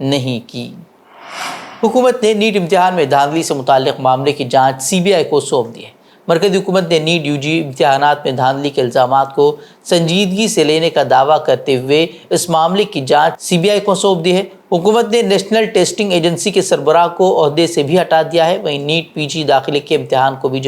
نہیں کی۔ حکومت نے نیٹ امتحان میں دھاندلی سے متعلق معاملے کی جانچ CBI کو سونپ دی ہے۔ مرکزی حکومت نے نیٹ UG امتحانات میں دھاندلی کے الزامات کو سنجیدگی سے لینے کا دعویٰ کرتے ہوئے اس معاملے کی جانچ CBI کو سونپ دی ہے۔ حکومت نے نیشنل ٹیسٹنگ ایجنسی کے سربراہ کو عہدے سے بھی ہٹا دیا ہے۔ وہیں نیٹ PG داخلے کے امتحان کو بھی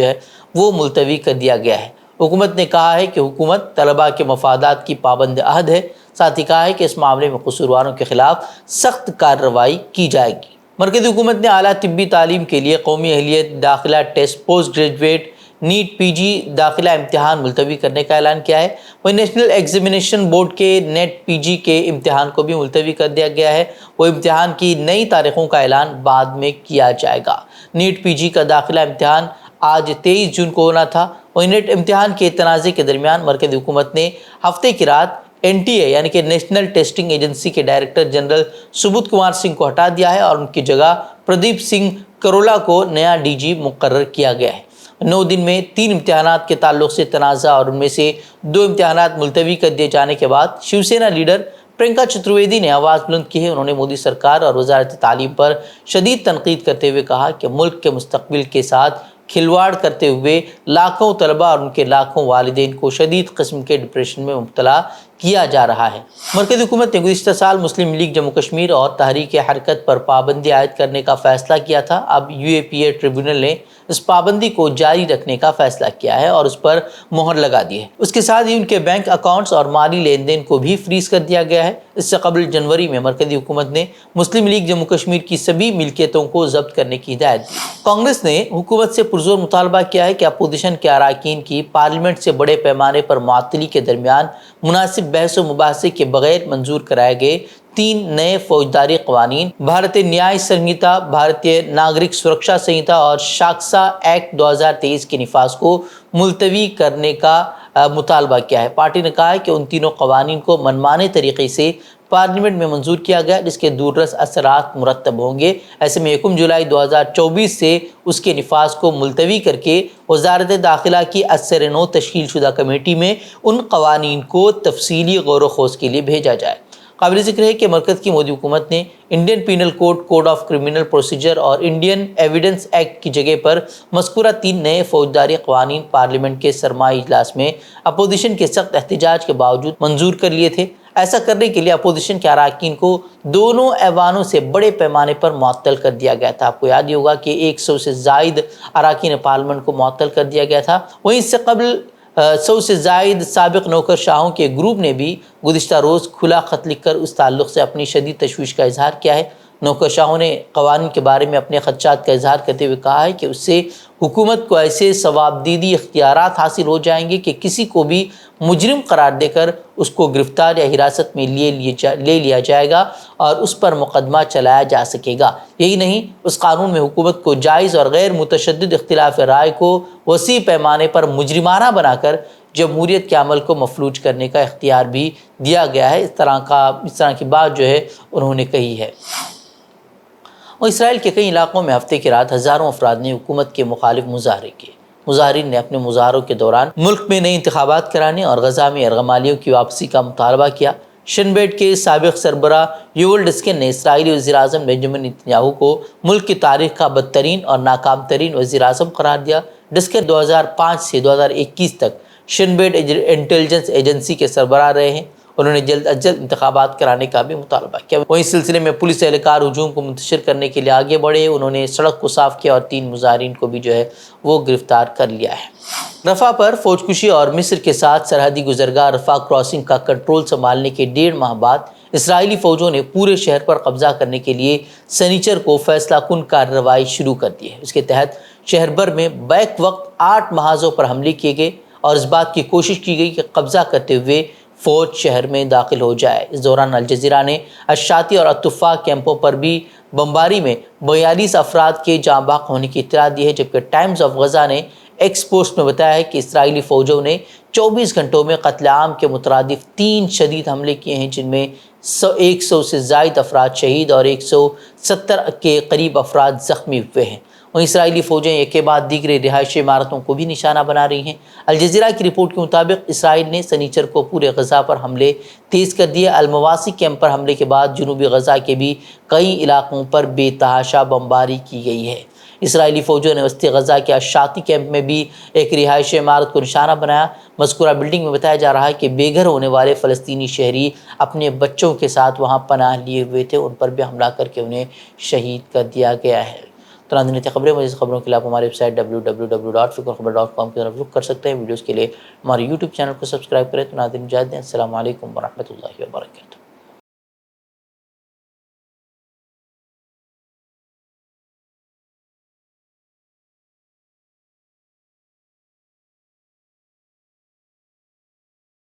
وہ ملتوی کر دیا گیا ہے۔ حکومت نے کہا ہے کہ حکومت طلباء کے مفادات کی پابند عہد ہے، ساتھ ہی کہا ہے کہ اس معاملے میں قصورواروں کے خلاف سخت کارروائی کی جائے گی۔ مرکزی حکومت نے اعلیٰ طبی تعلیم کے لیے قومی اہلیت داخلہ test post graduate NEET PG داخلہ امتحان ملتوی کرنے کا اعلان کیا ہے۔ وہ نیشنل ایگزامینیشن بورڈ کے نیٹ PG کے امتحان کو بھی ملتوی کر دیا گیا ہے۔ وہ امتحان کی نئی تاریخوں کا اعلان بعد میں کیا جائے گا۔ نیٹ PG کا داخلہ امتحان آج 23 جون کو ہونا تھا۔ وہ نیٹ امتحان کے تنازع کے درمیان مرکزی حکومت نے ہفتے کی رات NTA یعنی کہ نیشنل ٹیسٹنگ ایجنسی کے ڈائریکٹر جنرل سبوت کمار سنگھ کو ہٹا دیا ہے اور ان کی جگہ پردیپ سنگھ کرولا کو نیا DG مقرر کیا گیا ہے۔ 9 دن میں 3 امتحانات کے تعلق سے تنازع اور ان میں سے 2 امتحانات ملتوی کر دیے جانے کے بعد شیو سینا لیڈر پرینکا چترویدی نے آواز بلند کی ہے۔ انہوں نے مودی سرکار اور وزارت تعلیم پر شدید تنقید کرتے ہوئے کہا کہ ملک کے مستقبل کے ساتھ کھلواڑ کرتے ہوئے لاکھوں طلباء اور ان کے لاکھوں والدین کو شدید قسم کے ڈپریشن میں مبتلا کیا جا رہا ہے۔ مرکزی حکومت نے گزشتہ سال مسلم لیگ جموں کشمیر اور تحریک حرکت پر پابندی عائد کرنے کا فیصلہ کیا تھا۔ اب UAPA ٹریبیونل نے اس پابندی کو جاری رکھنے کا فیصلہ کیا ہے اور اس پر مہر لگا دی ہے۔ اس کے ساتھ ہی ان کے بینک اکاؤنٹس اور مالی لین دین کو بھی فریز کر دیا گیا ہے۔ اس سے قبل جنوری میں مرکزی حکومت نے مسلم لیگ جموں کشمیر کی سبھی ملکیتوں کو ضبط کرنے کی ہدایت دی۔ کانگریس نے حکومت سے پرزور مطالبہ کیا ہے کہ اپوزیشن کے اراکین کی پارلیمنٹ سے بڑے پیمانے پر معطلی کے درمیان مناسب بحث و مباحثے کے بغیر منظور کرائے گئے 3 نئے فوجداری قوانین بھارتیہ نیائے سنہتا، بھارتیہ ناگرک سرکشا سنہتا اور شاکسا ایکٹ 2023 کے نفاذ کو ملتوی کرنے کا مطالبہ کیا ہے۔ پارٹی نے کہا ہے کہ ان تینوں قوانین کو منمانے طریقے سے پارلیمنٹ میں منظور کیا گیا جس کے دور رس اثرات مرتب ہوں گے۔ ایسے میں 1 جولائی 2024 سے اس کے نفاذ کو ملتوی کر کے وزارت داخلہ کی اثر نو تشکیل شدہ کمیٹی میں ان قوانین کو تفصیلی غور و خوض کے لیے بھیجا جائے۔ قابل ذکر ہے کہ مرکز کی مودی حکومت نے Indian penal code, code of criminal procedure اور انڈین ایویڈنس ایکٹ کی جگہ پر مذکورہ 3 نئے فوجداری قوانین پارلیمنٹ کے سرمائی اجلاس میں اپوزیشن کے سخت احتجاج کے باوجود منظور کر لیے تھے۔ ایسا کرنے کے لیے اپوزیشن کے اراکین کو دونوں ایوانوں سے بڑے پیمانے پر معطل کر دیا گیا تھا۔ آپ کو یاد ہی ہوگا کہ 100 سے زائد اراکین پارلیمنٹ کو معطل کر دیا گیا تھا۔ وہیں اس سے قبل 100 سے زائد سابق نوکر شاہوں کے گروپ نے بھی گزشتہ روز کھلا خط لکھ کر اس تعلق سے اپنی شدید تشویش کا اظہار کیا ہے۔ نوکر شاہوں نے قوانین کے بارے میں اپنے خدشات کا اظہار کرتے ہوئے کہا ہے کہ اس سے حکومت کو ایسے ثوابدیدی اختیارات حاصل ہو جائیں گے کہ کسی کو بھی مجرم قرار دے کر اس کو گرفتار یا حراست میں لے لیا جائے گا اور اس پر مقدمہ چلایا جا سکے گا۔ یہی نہیں، اس قانون میں حکومت کو جائز اور غیر متشدد اختلاف رائے کو وسیع پیمانے پر مجرمانہ بنا کر جمہوریت کے عمل کو مفلوج کرنے کا اختیار بھی دیا گیا ہے۔ اس طرح کی بات انہوں نے کہی ہے۔ اور اسرائیل کے کئی علاقوں میں ہفتے کی رات ہزاروں افراد نے حکومت کے مخالف مظاہرے کیے۔ مظاہرین نے اپنے مظاہروں کے دوران ملک میں نئے انتخابات کرانے اور غزہ میں یرغمالیوں کی واپسی کا مطالبہ کیا۔ شن بیٹ کے سابق سربراہ یوول ڈسکن نے اسرائیلی وزیر اعظم بنجامن نتنیاہو کو ملک کی تاریخ کا بدترین اور ناکام ترین وزیر اعظم قرار دیا۔ ڈسکن 2005 سے 2021 تک شن بیٹ انٹیلیجنس ایجنسی کے سربراہ رہے ہیں۔ انہوں نے جلد از جلد انتخابات کرانے کا بھی مطالبہ کیا۔ وہیں اس سلسلے میں پولیس اہلکار ہجوم کو منتشر کرنے کے لیے آگے بڑھے۔ انہوں نے سڑک کو صاف کیا اور 3 مظاہرین کو بھی وہ گرفتار کر لیا ہے۔ رفح پر فوج کشی اور مصر کے ساتھ سرحدی گزرگاہ رفح کراسنگ کا کنٹرول سنبھالنے کے 1.5 ماہ بعد اسرائیلی فوجوں نے پورے شہر پر قبضہ کرنے کے لیے سنیچر کو فیصلہ کن کارروائی شروع کر دی ہے۔ اس کے تحت شہر بھر میں بیک وقت 8 محاذوں پر حملے کیے گئے اور اس بات کی کوشش کی گئی کہ قبضہ کرتے ہوئے فوج شہر میں داخل ہو جائے۔ اس دوران الجزیرہ نے الشاطی اور الطفا کیمپوں پر بھی بمباری میں 42 افراد کے جاں بحق ہونے کی اطلاع دی ہے، جبکہ ٹائمز آف غزہ نے ایکس پوسٹ میں بتایا ہے کہ اسرائیلی فوجوں نے 24 گھنٹوں میں قتل عام کے مترادف 3 شدید حملے کیے ہیں، جن میں 100 سے زائد افراد شہید اور 170 کے قریب افراد زخمی ہوئے ہیں۔ وہیں اسرائیلی فوجیں ایک کے بعد دیگر رہائشی عمارتوں کو بھی نشانہ بنا رہی ہیں۔ الجزیرہ کی رپورٹ کے مطابق اسرائیل نے سنیچر کو پورے غزہ پر حملے تیز کر دیے۔ المواسی کیمپ پر حملے کے بعد جنوبی غزہ کے بھی کئی علاقوں پر بے تحاشا بمباری کی گئی ہے۔ اسرائیلی فوجوں نے وسطی غزہ کے اشاتی کیمپ میں بھی ایک رہائشی عمارت کو نشانہ بنایا۔ مذکورہ بلڈنگ میں بتایا جا رہا ہے کہ بے گھر ہونے والے فلسطینی شہری اپنے بچوں کے ساتھ وہاں پناہ لیے ہوئے تھے، ان پر بھی حملہ کر کے انہیں شہید کر دیا گیا ہے۔ تو ناظرین خبریں، مزید خبروں کے لیے آپ ہماری ویب سائٹ www.fikrkhabar.com کی طرف رخ کر سکتے ہیں۔ ویڈیوز کے لیے ہمارے یوٹیوب چینل کو سبسکرائب کریں۔ تو ناظرین اجازت دیں، السلام علیکم ورحمۃ اللہ وبرکاتہ۔